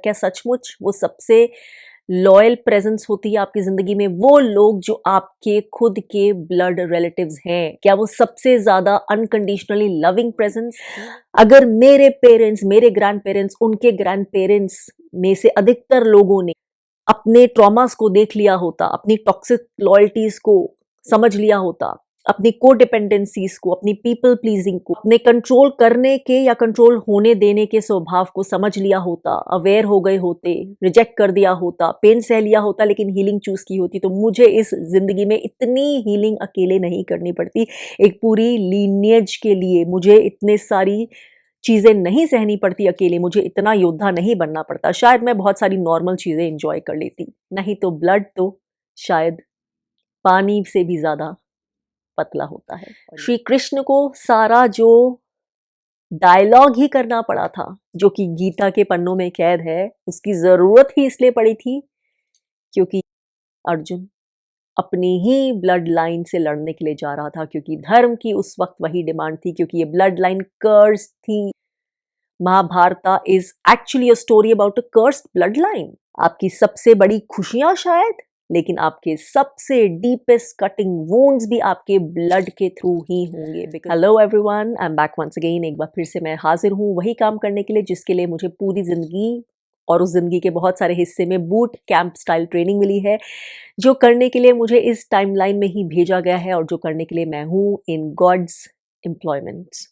क्या सचमुच वो सबसे लॉयल प्रेजेंस होती है आपकी जिंदगी में? वो लोग जो आपके खुद के ब्लड रिलेटिव्स हैं, क्या वो सबसे ज्यादा अनकंडीशनली लविंग प्रेजेंस? अगर मेरे पेरेंट्स, मेरे ग्रैंड पेरेंट्स, उनके ग्रैंड पेरेंट्स में से अधिकतर लोगों ने अपने ट्रॉमास को देख लिया होता, अपनी टॉक्सिक लॉयल्टीज को समझ लिया होता, अपनी कोडिपेंडेंसीज को, अपनी पीपल प्लीजिंग को, अपने कंट्रोल करने के या कंट्रोल होने देने के स्वभाव को समझ लिया होता, अवेयर हो गए होते, रिजेक्ट कर दिया होता, पेन सह लिया होता लेकिन हीलिंग चूज की होती, तो मुझे इस जिंदगी में इतनी हीलिंग अकेले नहीं करनी पड़ती। एक पूरी लीनियज के लिए मुझे इतने सारी चीजें नहीं सहनी पड़ती अकेले, मुझे इतना योद्धा नहीं बनना पड़ता। शायद मैं बहुत सारी नॉर्मल चीजें एंजॉय कर लेती, नहीं तो ब्लड तो शायद पानी से भी ज्यादा पतला होता है। श्री कृष्ण को सारा जो डायलॉग ही करना पड़ा था जो कि गीता के पन्नों में कैद है, उसकी जरूरत ही इसलिए पड़ी थी क्योंकि अर्जुन अपनी ही ब्लड लाइन से लड़ने के लिए जा रहा था, क्योंकि धर्म की उस वक्त वही डिमांड थी, क्योंकि ये ब्लड लाइन कर्स थी। Mahabharata is actually a story about a cursed blood line. आपकी सबसे बड़ी खुशियां शायद, लेकिन आपके सबसे डीपेस्ट कटिंग वुंड्स भी आपके ब्लड के थ्रू ही होंगे। Hello everyone, I am back once again. एक बार फिर से मैं हाजिर हूँ वही काम करने के लिए जिसके लिए मुझे पूरी जिंदगी और उस जिंदगी के बहुत सारे हिस्से में बूट कैंप स्टाइल ट्रेनिंग मिली है, जो करने के लिए मुझे इस टाइमलाइन में ही भेजा गया है और जो करने के लिए मैं हूँ इन गॉड्स एम्प्लॉयमेंट।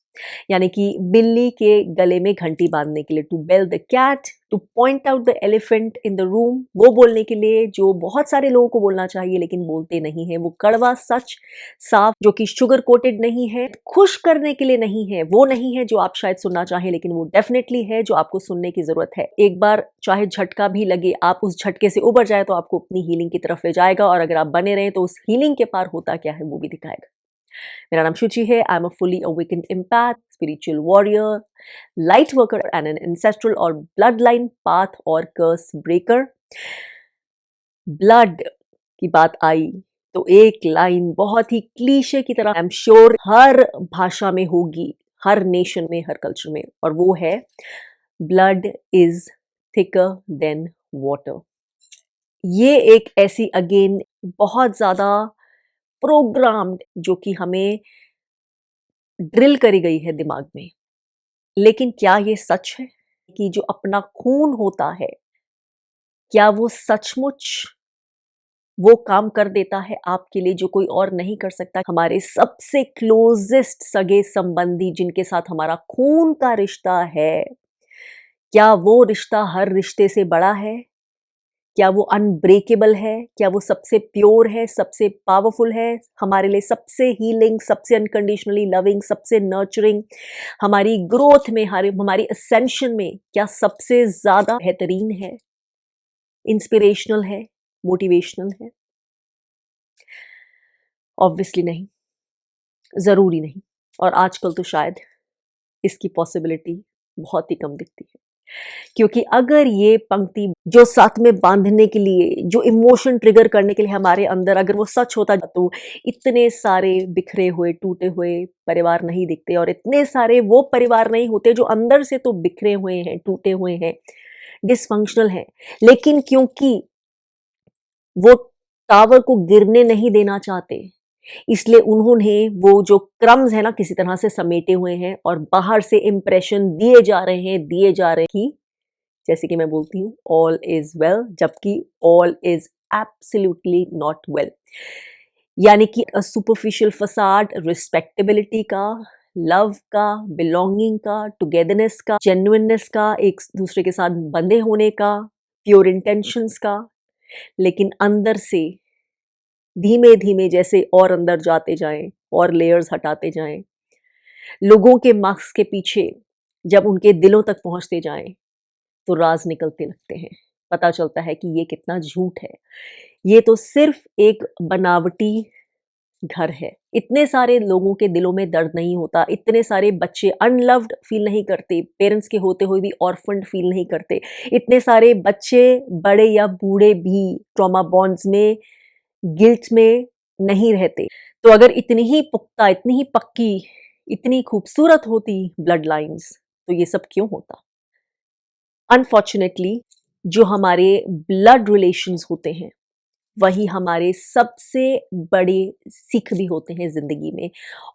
यानी कि बिल्ली के गले में घंटी बांधने के लिए, to bell the cat, to point out the elephant in the room, वो बोलने के लिए जो बहुत सारे लोगों को बोलना चाहिए लेकिन बोलते नहीं है, वो कड़वा सच साफ जो कि शुगर कोटेड नहीं है, खुश करने के लिए नहीं है, वो नहीं है जो आप शायद सुनना चाहें लेकिन वो डेफिनेटली है जो आपको सुनने की जरूरत है। एक बार चाहे झटका भी लगे, आप उस झटके से उबर जाए तो आपको अपनी हीलिंग की तरफ ले जाएगा, और अगर आप बने रहे तो उस हीलिंग के पार होता क्या है वो भी दिखाएगा। मेरा नाम शुचि है। I am a fully awakened empath, spiritual warrior, light worker and an ancestral और ब्लड लाइन पाथ और कर्स ब्रेकर। ब्लड की बात आई तो एक लाइन बहुत ही क्लीशे की तरह आई एम श्योर हर भाषा में होगी, हर नेशन में, हर कल्चर में, और वो है blood is thicker than water. ये एक ऐसी अगेन बहुत ज्यादा प्रोग्राम्ड जो कि हमें ड्रिल करी गई है दिमाग में, लेकिन क्या ये सच है कि जो अपना खून होता है क्या वो सचमुच वो काम कर देता है आपके लिए जो कोई और नहीं कर सकता? हमारे सबसे क्लोजेस्ट सगे संबंधी जिनके साथ हमारा खून का रिश्ता है, क्या वो रिश्ता हर रिश्ते से बड़ा है? क्या वो अनब्रेकेबल है? क्या वो सबसे प्योर है, सबसे पावरफुल है, हमारे लिए सबसे हीलिंग, सबसे अनकंडीशनली लविंग, सबसे नर्चरिंग, हमारी ग्रोथ में, हमारी असेंशन में क्या सबसे ज्यादा बेहतरीन है, इंस्पिरेशनल है, मोटिवेशनल है? ऑब्वियसली नहीं, जरूरी नहीं, और आजकल तो शायद इसकी पॉसिबिलिटी बहुत ही कम दिखती है, क्योंकि अगर ये पंक्ति जो साथ में बांधने के लिए, जो इमोशन ट्रिगर करने के लिए हमारे अंदर, अगर वो सच होता तो इतने सारे बिखरे हुए, टूटे हुए परिवार नहीं दिखते, और इतने सारे वो परिवार नहीं होते जो अंदर से तो बिखरे हुए हैं, टूटे हुए हैं, डिसफंक्शनल हैं, लेकिन क्योंकि वो टावर को गिरने नहीं देना चाहते, इसलिए उन्होंने वो जो क्रम्स है ना किसी तरह से समेटे हुए हैं, और बाहर से इंप्रेशन दिए जा रहे हैं, कि जैसे कि मैं बोलती हूँ ऑल इज वेल, जबकि all is absolutely not well. यानी कि सुपरफिशियल फसाड रिस्पेक्टेबिलिटी का, लव का, बिलोंगिंग का, टुगेदरनेस का, जेन्युइननेस का, एक दूसरे के साथ बंधे होने का, प्योर इंटेंशंस का, लेकिन अंदर से धीमे धीमे जैसे और अंदर जाते जाएं और लेयर्स हटाते जाएं, लोगों के मार्क्स के पीछे जब उनके दिलों तक पहुंचते जाएं तो राज निकलते लगते हैं। पता चलता है कि ये कितना झूठ है, ये तो सिर्फ एक बनावटी घर है। इतने सारे लोगों के दिलों में दर्द नहीं होता, इतने सारे बच्चे अनलव्ड फील नहीं करते, पेरेंट्स के होते हुए भी ऑर्फन्ड फील नहीं करते, इतने सारे बच्चे बड़े या बूढ़े भी ट्रॉमा बॉन्ड्स में, गिल्ट में नहीं रहते। तो अगर इतनी ही पुख्ता, इतनी ही पक्की, इतनी खूबसूरत होती ब्लड लाइन्स तो ये सब क्यों होता? अनफॉर्चुनेटली जो हमारे ब्लड रिलेशंस होते हैं वही हमारे सबसे बड़े सीख भी होते हैं जिंदगी में।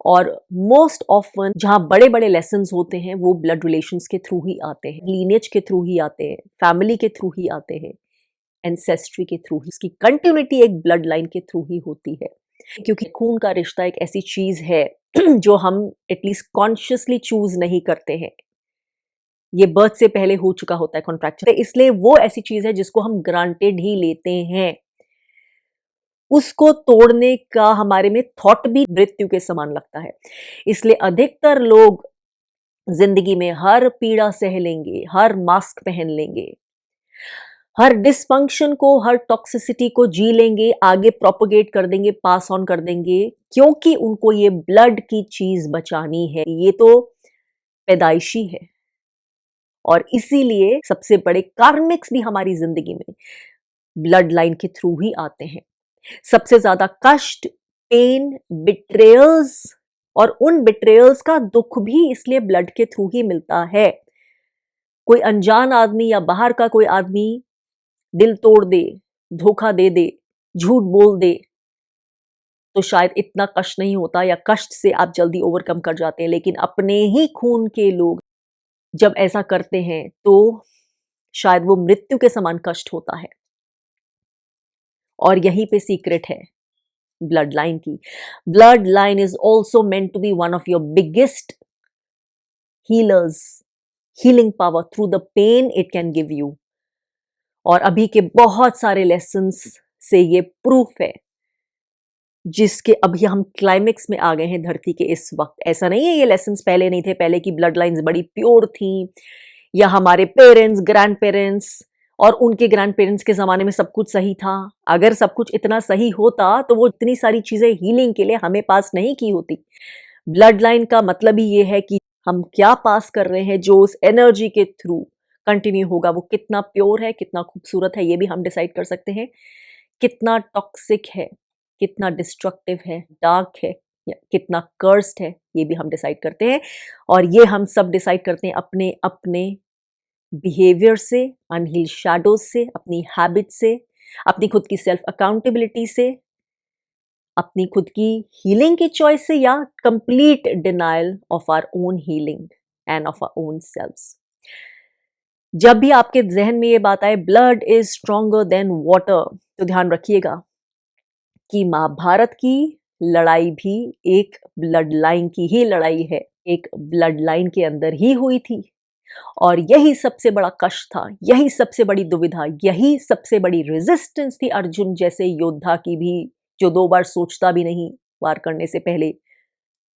और मोस्ट ऑफन जहाँ बड़े बड़े लेसन्स होते हैं वो ब्लड रिलेशंस के थ्रू ही आते हैं, लीनेज के थ्रू ही आते हैं, फैमिली के थ्रू ही आते हैं, एंसेस्ट्री के थ्रू ही, इसकी कंटिन्यूटी एक ब्लड लाइन के थ्रू ही होती है। क्योंकि खून का रिश्ता एक ऐसी चीज है जो हम एटलीस्ट कॉन्शियसली चूज नहीं करते हैं, ये बर्थ से पहले हो चुका होता है कॉन्ट्रैक्चुअल, इसलिए वो ऐसी चीज है जिसको हम ग्रांटेड ही लेते हैं। उसको तोड़ने का हमारे में थॉट भी मृत्यु के समान लगता है। इसलिए अधिकतर लोग जिंदगी में हर पीड़ा सह लेंगे, हर मास्क पहन लेंगे, हर डिसफंक्शन को, हर टॉक्सिसिटी को जी लेंगे, आगे प्रोपोगेट कर देंगे, पास ऑन कर देंगे, क्योंकि उनको ये ब्लड की चीज बचानी है। ये तो पैदाइशी है। और इसीलिए सबसे बड़े कार्मिक्स भी हमारी जिंदगी में ब्लड लाइन के थ्रू ही आते हैं। सबसे ज्यादा कष्ट, पेन, बिट्रेयल्स, और उन बिट्रेयल्स का दुख भी इसलिए ब्लड के थ्रू ही मिलता है। कोई अनजान आदमी या बाहर का कोई आदमी दिल तोड़ दे, धोखा दे दे, झूठ बोल दे, तो शायद इतना कष्ट नहीं होता, या कष्ट से आप जल्दी ओवरकम कर जाते हैं। लेकिन अपने ही खून के लोग जब ऐसा करते हैं तो शायद वो मृत्यु के समान कष्ट होता है। और यहीं पे सीक्रेट है ब्लड लाइन की। Blood line is also meant to be one of your biggest healers, healing power through the pain it can give you. और अभी के बहुत सारे लेसन्स से ये प्रूफ है, जिसके अभी हम क्लाइमेक्स में आ गए हैं धरती के इस वक्त। ऐसा नहीं है ये लेसन्स पहले नहीं थे, पहले की ब्लड लाइन्स बड़ी प्योर थी, या हमारे पेरेंट्स, ग्रैंड पेरेंट्स और उनके ग्रैंड पेरेंट्स के ज़माने में सब कुछ सही था। अगर सब कुछ इतना सही होता तो वो इतनी सारी चीज़ें हीलिंग के लिए हमें पास नहीं की होती। ब्लड लाइन का मतलब ही ये है कि हम क्या पास कर रहे हैं, जो उस एनर्जी के थ्रू कंटिन्यू होगा वो कितना प्योर है, कितना खूबसूरत है, ये भी हम डिसाइड कर सकते हैं। कितना टॉक्सिक है, कितना डिस्ट्रक्टिव है, डार्क है, या कितना कर्स्ड है, ये भी हम डिसाइड करते हैं। और ये हम सब डिसाइड करते हैं अपने अपने बिहेवियर से, अनहील शैडोज से, अपनी हैबिट से, अपनी खुद की सेल्फ अकाउंटेबिलिटी से, अपनी खुद की हीलिंग की चॉइस से, या complete denial of our own healing and of our own selves. जब भी आपके जहन में ये बात आए blood is stronger than water, तो ध्यान रखिएगा कि महाभारत की लड़ाई भी एक ब्लड लाइन की ही लड़ाई है, एक ब्लड लाइन के अंदर ही हुई थी। और यही सबसे बड़ा कष्ट था, यही सबसे बड़ी दुविधा, यही सबसे बड़ी रेजिस्टेंस थी अर्जुन जैसे योद्धा की भी, जो 2 बार सोचता भी नहीं वार करने से पहले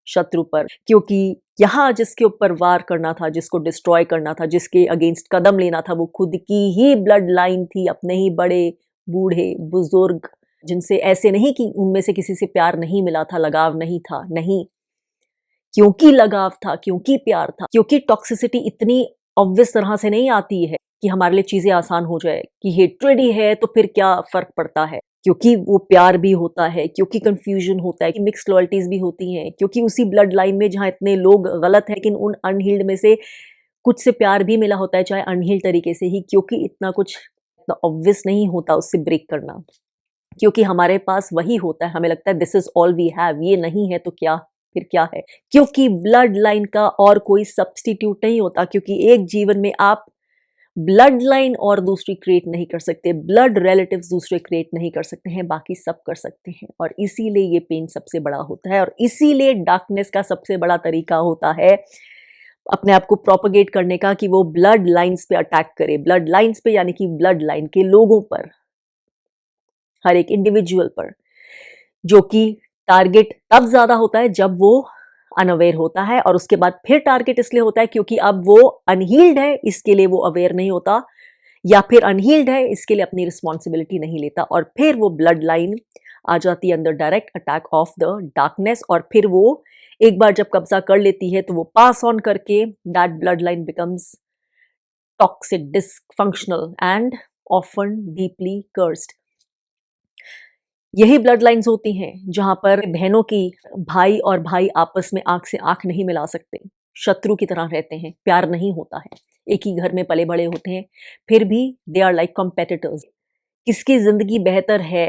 शत्रु पर। क्योंकि यहाँ जिसके ऊपर वार करना था, जिसको डिस्ट्रॉय करना था, जिसके अगेंस्ट कदम लेना था, वो खुद की ही ब्लड लाइन थी, अपने ही बड़े बूढ़े बुजुर्ग, जिनसे ऐसे नहीं कि उनमें से किसी से प्यार नहीं मिला था, लगाव नहीं था, नहीं, क्योंकि लगाव था, क्योंकि प्यार था, क्योंकि टॉक्सिसिटी इतनी ऑब्वियस तरह से नहीं आती है कि हमारे लिए चीजें आसान हो जाए, कि हेट्रेड ही है तो फिर क्या फर्क पड़ता है, क्योंकि वो प्यार भी होता है, क्योंकि कंफ्यूजन होता है, कि मिक्स्ड लॉयल्टीज भी होती हैं, क्योंकि उसी ब्लड लाइन में जहाँ इतने लोग गलत है, लेकिन उन अनहील्ड में से कुछ से प्यार भी मिला होता है, चाहे अनहील्ड तरीके से ही, क्योंकि इतना कुछ इतना ऑब्वियस नहीं होता उससे ब्रेक करना, क्योंकि हमारे पास वही होता है, हमें लगता है this is all we have, ये नहीं है तो क्या, फिर क्या है, क्योंकि ब्लड लाइन का और कोई सब्स्टिट्यूट नहीं होता। क्योंकि एक जीवन में आप ब्लड लाइन और दूसरी क्रिएट नहीं कर सकते, ब्लड रिलेटिव्स दूसरे क्रिएट नहीं कर सकते हैं, बाकी सब कर सकते हैं। और इसीलिए ये पेन सबसे बड़ा होता है, और इसीलिए डार्कनेस का सबसे बड़ा तरीका होता है अपने आप को प्रोपगेट करने का, कि वो ब्लड लाइन्स पे अटैक करे, ब्लड लाइन्स पे यानी कि ब्लड लाइन के लोगों पर, हर एक इंडिविजुअल पर, जो कि टारगेट तब ज्यादा होता है जब वो अनअवेयर होता है, और उसके बाद फिर टारगेट इसलिए होता है क्योंकि अब वो अनहील्ड है, इसके लिए वो अवेयर नहीं होता, या फिर अनहील्ड है इसके लिए अपनी रिस्पॉन्सिबिलिटी नहीं लेता, और फिर वो ब्लड लाइन आ जाती है अंदर, direct attack of the darkness. और फिर वो एक बार जब कब्जा कर लेती है तो वो पास ऑन करके that blood line becomes toxic, dysfunctional and often deeply cursed. यही ब्लड लाइन्स होती हैं जहां पर बहनों की, भाई और भाई आपस में आंख से आंख नहीं मिला सकते, शत्रु की तरह रहते हैं, प्यार नहीं होता है। एक ही घर में पले बड़े होते हैं, फिर भी दे आर लाइक कॉम्पिटिटर्स। किसकी जिंदगी बेहतर है,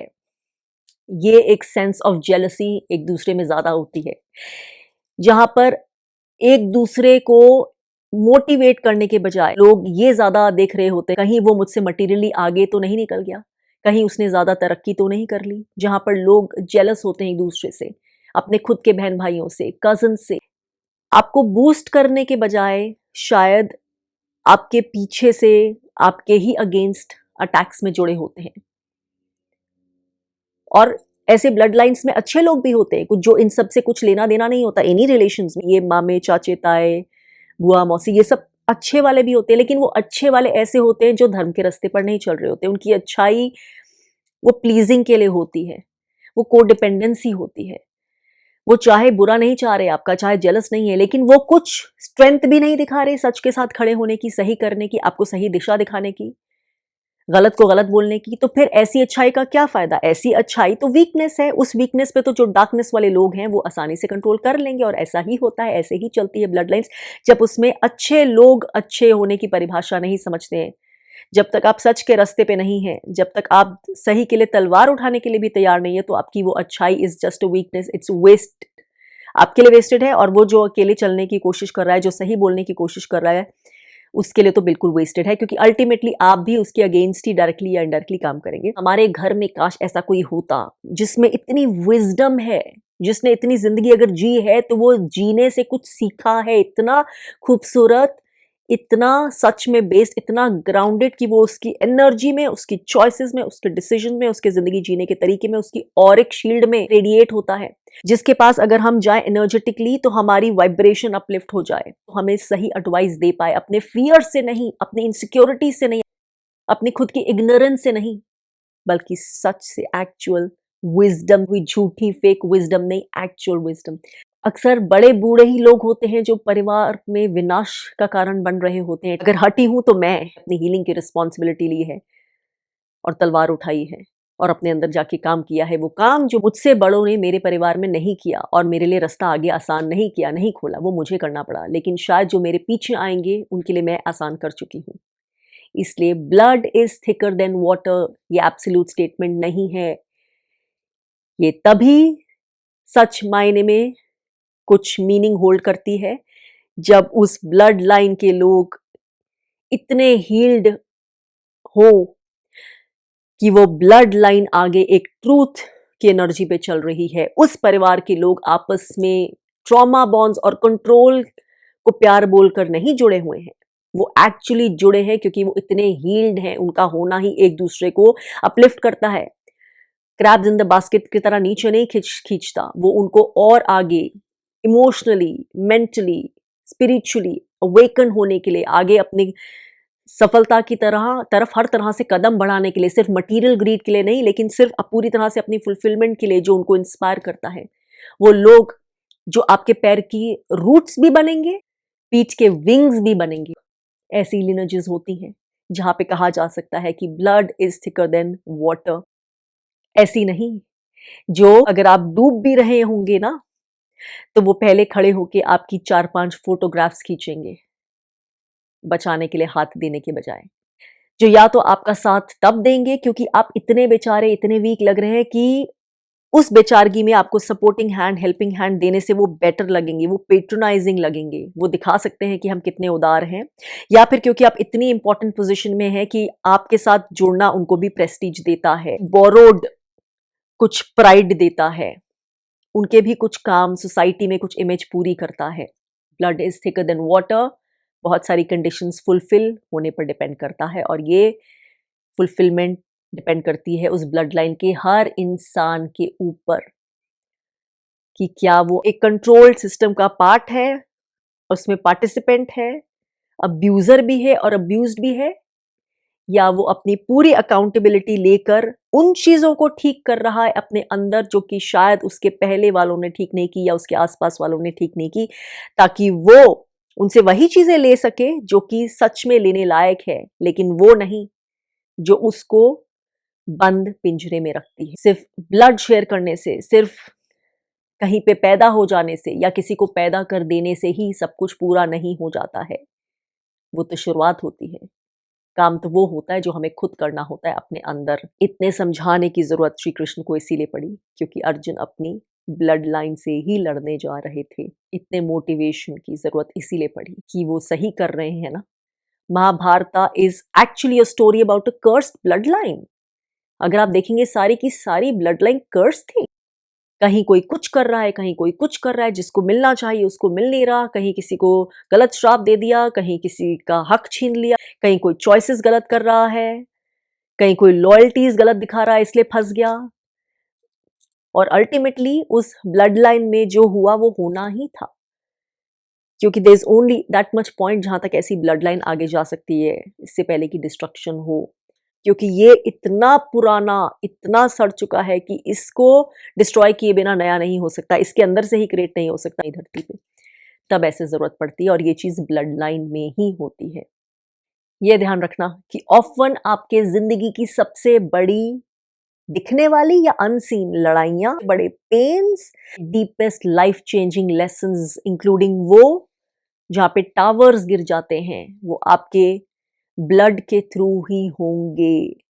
ये एक सेंस ऑफ जेलसी एक दूसरे में ज्यादा होती है, जहां पर एक दूसरे को मोटिवेट करने के बजाय लोग ये ज्यादा देख रहे होते हैं कहीं वो मुझसे मटेरियली आगे तो नहीं निकल गया, कहीं उसने ज्यादा तरक्की तो नहीं कर ली। जहां पर लोग जेलस होते हैं एक दूसरे से, अपने खुद के बहन भाइयों से, कजन से। आपको बूस्ट करने के बजाय शायद आपके पीछे से आपके ही अगेंस्ट अटैक्स में जुड़े होते हैं। और ऐसे ब्लड लाइन्स में अच्छे लोग भी होते हैं कुछ, जो इन सब से कुछ लेना देना नहीं होता इन्हीं रिलेशंस में। ये मामे, चाचे, ताए, बुआ, मौसी, ये सब अच्छे वाले भी होते हैं, लेकिन वो अच्छे वाले ऐसे होते हैं जो धर्म के रास्ते पर नहीं चल रहे होते। उनकी अच्छाई वो प्लीजिंग के लिए होती है, वो कोडिपेंडेंसी होती है। वो चाहे बुरा नहीं चाह रहे आपका, चाहे जेलस नहीं है, लेकिन वो कुछ स्ट्रेंथ भी नहीं दिखा रहे सच के साथ खड़े होने की, सही करने की, आपको सही दिशा दिखाने की, गलत को गलत बोलने की। तो फिर ऐसी अच्छाई का क्या फायदा? ऐसी अच्छाई तो वीकनेस है। उस वीकनेस पे तो जो डार्कनेस वाले लोग हैं वो आसानी से कंट्रोल कर लेंगे। और ऐसा ही होता है, ऐसे ही चलती है ब्लड लाइन्स। जब उसमें अच्छे लोग अच्छे होने की परिभाषा नहीं समझते हैं, जब तक आप सच के रास्ते पे नहीं हैं, जब तक आप सही के लिए तलवार उठाने के लिए भी तैयार नहीं है, तो आपकी वो अच्छाई is just a weakness, it's waste, आपके लिए वेस्टेड है। और वो जो अकेले चलने की कोशिश कर रहा है, जो सही बोलने की कोशिश कर रहा है, उसके लिए तो बिल्कुल वेस्टेड है, क्योंकि अल्टीमेटली आप भी उसके अगेंस्ट ही डायरेक्टली या इनडायरेक्टली काम करेंगे। हमारे घर में काश ऐसा कोई होता जिसमें इतनी विजडम है, जिसने इतनी जिंदगी अगर जी है तो वो जीने से कुछ सीखा है, इतना खूबसूरत, इतना सच में बेस्ड, इतना ग्राउंडेड कि वो उसकी एनर्जी में, उसकी चॉइसेस में, उसके डिसीजन में, उसके जिंदगी जीने के तरीके में, उसकी ऑरिक शील्ड में रेडिएट होता है, जिसके पास अगर हम जाए एनर्जेटिकली तो हमारी वाइब्रेशन अपलिफ्ट हो जाए, तो हमें सही एडवाइस दे पाए, अपने फियर से नहीं, अपनी इनसिक्योरिटी से नहीं, अपनी खुद की इग्नोरेंस से नहीं, बल्कि सच से, एक्चुअल विजडम, हुई झूठी फेक विजडम नहीं, एक्चुअल विजडम। अक्सर बड़े बूढ़े ही लोग होते हैं जो परिवार में विनाश का कारण बन रहे होते हैं। अगर हटी हूं तो मैं अपनी हीलिंग की रिस्पॉन्सिबिलिटी ली है और तलवार उठाई है और अपने अंदर जाके काम किया है। वो काम जो मुझसे बड़ों ने मेरे परिवार में नहीं किया और मेरे लिए रास्ता आगे आसान नहीं किया, नहीं खोला, वो मुझे करना पड़ा। लेकिन शायद जो मेरे पीछे आएंगे उनके लिए मैं आसान कर चुकी हूँ। इसलिए blood is thicker than water ये एब्सोल्यूट स्टेटमेंट नहीं है। ये तभी सच मायने में कुछ मीनिंग होल्ड करती है जब उस ब्लड लाइन के लोग इतने हील्ड हो कि वो ब्लड लाइन आगे एक ट्रूथ की एनर्जी पे चल रही है। उस परिवार के लोग आपस में ट्रॉमा बॉन्ड्स और कंट्रोल को प्यार बोलकर नहीं जुड़े हुए हैं, वो एक्चुअली जुड़े हैं क्योंकि वो इतने हील्ड हैं। उनका होना ही एक दूसरे को अपलिफ्ट करता है। क्रैब्स इन द बास्केट की तरह नीचे नहीं खींचता, वो उनको और आगे इमोशनली, मेंटली, स्पिरिचुअली अवेकन होने के लिए, आगे अपनी सफलता की तरफ हर तरह से कदम बढ़ाने के लिए, सिर्फ मटेरियल ग्रीड के लिए नहीं, लेकिन सिर्फ पूरी तरह से अपनी फुलफिलमेंट के लिए, जो उनको इंस्पायर करता है। वो लोग जो आपके पैर की रूट्स भी बनेंगे, पीठ के विंग्स भी बनेंगे। ऐसी लिनेजेस होती हैं जहां पे कहा जा सकता है कि blood is thicker than water. ऐसी नहीं जो अगर आप डूब भी रहे होंगे ना, तो वो पहले खड़े होके आपकी 4-5 फोटोग्राफ्स खींचेंगे बचाने के लिए, हाथ देने के बजाय। जो या तो आपका साथ तब देंगे क्योंकि आप इतने बेचारे, इतने वीक लग रहे हैं कि उस बेचारगी में आपको सपोर्टिंग हैंड, हेल्पिंग हैंड देने से वो बेटर लगेंगे, वो पेट्रोनाइजिंग लगेंगे, वो दिखा सकते हैं कि हम कितने उदार हैं। या फिर क्योंकि आप इतनी इंपॉर्टेंट पोजीशन में हैं कि आपके साथ जुड़ना उनको भी प्रेस्टीज देता है, बोरोड कुछ प्राइड देता है, उनके भी कुछ काम सोसाइटी में कुछ इमेज पूरी करता है। Blood is thicker than water बहुत सारी कंडीशंस फुलफिल होने पर डिपेंड करता है, और ये फुलफिलमेंट डिपेंड करती है उस ब्लड लाइन के हर इंसान के ऊपर कि क्या वो एक कंट्रोल्ड सिस्टम का पार्ट है, उसमें पार्टिसिपेंट है, अब्यूजर भी है और अब्यूज्ड भी है, या वो अपनी पूरी अकाउंटेबिलिटी लेकर उन चीजों को ठीक कर रहा है अपने अंदर जो कि शायद उसके पहले वालों ने ठीक नहीं की या उसके आसपास वालों ने ठीक नहीं की, ताकि वो उनसे वही चीजें ले सके जो कि सच में लेने लायक है, लेकिन वो नहीं जो उसको बंद पिंजरे में रखती है। सिर्फ ब्लड शेयर करने से, सिर्फ कहीं पे पैदा हो जाने से या किसी को पैदा कर देने से ही सब कुछ पूरा नहीं हो जाता है। वो तो शुरुआत होती है। काम तो वो होता है जो हमें खुद करना होता है अपने अंदर। इतने समझाने की ज़रूरत श्री कृष्ण को इसीलिए पड़ी क्योंकि अर्जुन अपनी ब्लड लाइन से ही लड़ने जा रहे थे। इतने मोटिवेशन की ज़रूरत इसीलिए पड़ी कि वो सही कर रहे हैं ना। Mahabharata is actually a story about a cursed blood line. अगर आप देखेंगे सारी की सारी ब्लड लाइन कर्स थी। कहीं कोई कुछ कर रहा है, कहीं कोई कुछ कर रहा है, जिसको मिलना चाहिए उसको मिल नहीं रहा, कहीं किसी को गलत श्राप दे दिया, कहीं किसी का हक छीन लिया, कहीं कोई चॉइसेस गलत कर रहा है, कहीं कोई लॉयल्टीज गलत दिखा रहा है इसलिए फंस गया। और अल्टीमेटली उस ब्लड लाइन में जो हुआ वो होना ही था, क्योंकि there is only that much point जहां तक ऐसी ब्लड लाइन आगे जा सकती है इससे पहले कि डिस्ट्रक्शन हो, क्योंकि ये इतना पुराना, इतना सड़ चुका है कि इसको डिस्ट्रॉय किए बिना नया नहीं हो सकता, इसके अंदर से ही क्रिएट नहीं हो सकता धरती पे। तब ऐसे जरूरत पड़ती है और ये चीज ब्लड लाइन में ही होती है। ये ध्यान रखना कि ऑफन आपके जिंदगी की सबसे बड़ी दिखने वाली या अनसीन लड़ाइयां, बड़े pains, deepest life changing lessons including वो जहाँ पे टावर्स गिर जाते हैं, वो आपके ब्लड के थ्रू ही होंगे।